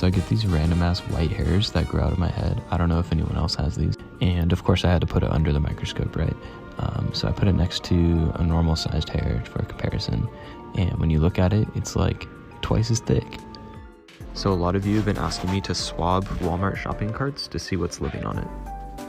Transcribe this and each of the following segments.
So I get these random ass white hairs that grow out of my head. I don't know if anyone else has these. And of course I had to put it under the microscope, right? So I put it next to a normal sized hair for comparison. And when you look at it, it's like twice as thick. So a lot of you have been asking me to swab Walmart shopping carts to see what's living on it.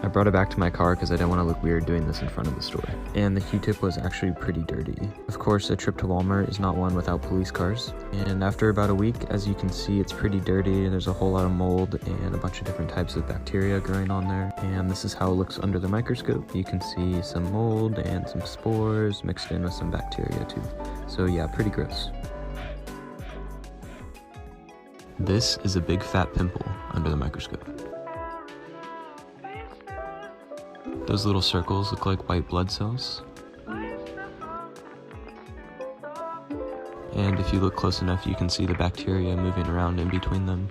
I brought it back to my car because I didn't want to look weird doing this in front of the store. And the Q-tip was actually pretty dirty. Of course, a trip to Walmart is not one without police cars. And after about a week, as you can see, it's pretty dirty. There's a whole lot of mold and a bunch of different types of bacteria growing on there. And this is how it looks under the microscope. You can see some mold and some spores mixed in with some bacteria too. So yeah, pretty gross. This is a big fat pimple under the microscope. Those little circles look like white blood cells. And if you look close enough, you can see the bacteria moving around in between them.